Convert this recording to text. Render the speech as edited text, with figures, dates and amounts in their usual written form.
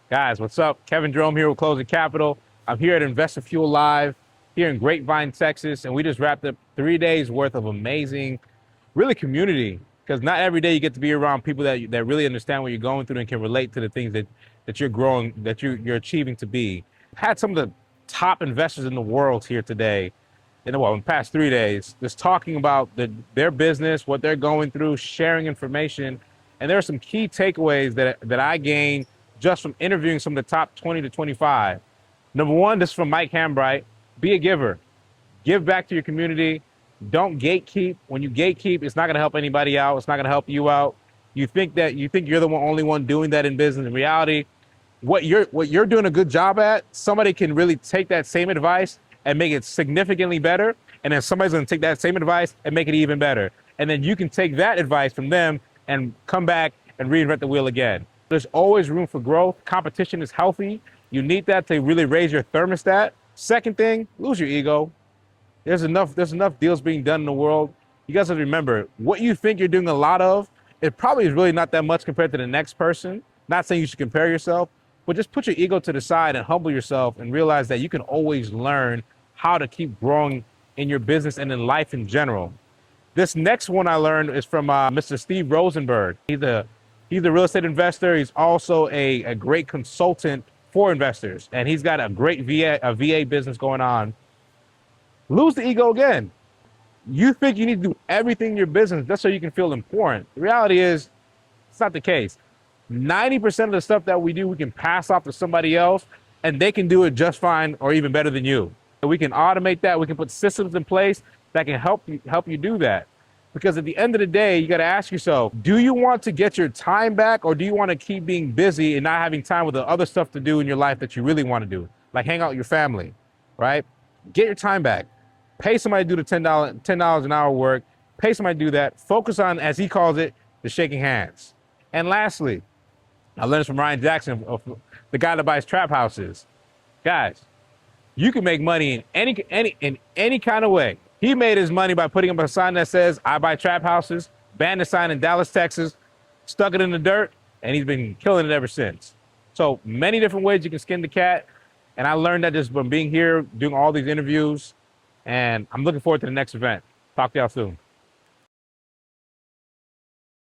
Guys, what's up? Kevin Jerome here with Closing Capital. I'm here at Investor Fuel Live here in Grapevine, Texas, and we just wrapped up 3 days worth of amazing, really community. Because not every day you get to be around people that really understand what you're going through and can relate to the things that you're growing, that you're achieving to be. Had some of the top investors in the world here today, in the past 3 days, just talking about their business, what they're going through, sharing information. And there are some key takeaways that I gained just from interviewing some of the top 20 to 25. Number one, this is from Mike Hambright. Be a giver. Give back to your community. Don't gatekeep. When you gatekeep, it's not going to help anybody out. It's not going to help you out. You think you're the only one doing that in business. In reality, what you're doing a good job at, somebody can really take that same advice and make it significantly better. And then somebody's going to take that same advice and make it even better. And then you can take that advice from them and come back and reinvent the wheel again. There's always room for growth. Competition is healthy. You need that to really raise your thermostat. Second thing, lose your ego. There's enough deals being done in the world. You guys have to remember, what you think you're doing a lot of, it probably is really not that much compared to the next person. Not saying you should compare yourself, but just put your ego to the side and humble yourself and realize that you can always learn how to keep growing in your business and in life in general. This next one I learned is from Mr. Steve Rosenberg. He's a real estate investor. He's also a great consultant for investors, and he's got a great VA business going on. Lose the ego again. You think you need to do everything in your business just so you can feel important. The reality is, it's not the case. 90% of the stuff that we do, we can pass off to somebody else, and they can do it just fine or even better than you. We can automate that. We can put systems in place that can help you do that. Because at the end of the day, you got to ask yourself, do you want to get your time back, or do you want to keep being busy and not having time with the other stuff to do in your life that you really want to do? Like hang out with your family, right? Get your time back. Pay somebody to do the $10 an hour work. Pay somebody to do that. Focus on, as he calls it, the shaking hands. And lastly, I learned this from Ryan Jackson, the guy that buys trap houses. Guys, you can make money in any kind of way. He made his money by putting up a sign that says, "I buy trap houses," banned the sign in Dallas, Texas, stuck it in the dirt, and he's been killing it ever since. So many different ways you can skin the cat. And I learned that just from being here, doing all these interviews, and I'm looking forward to the next event. Talk to y'all soon.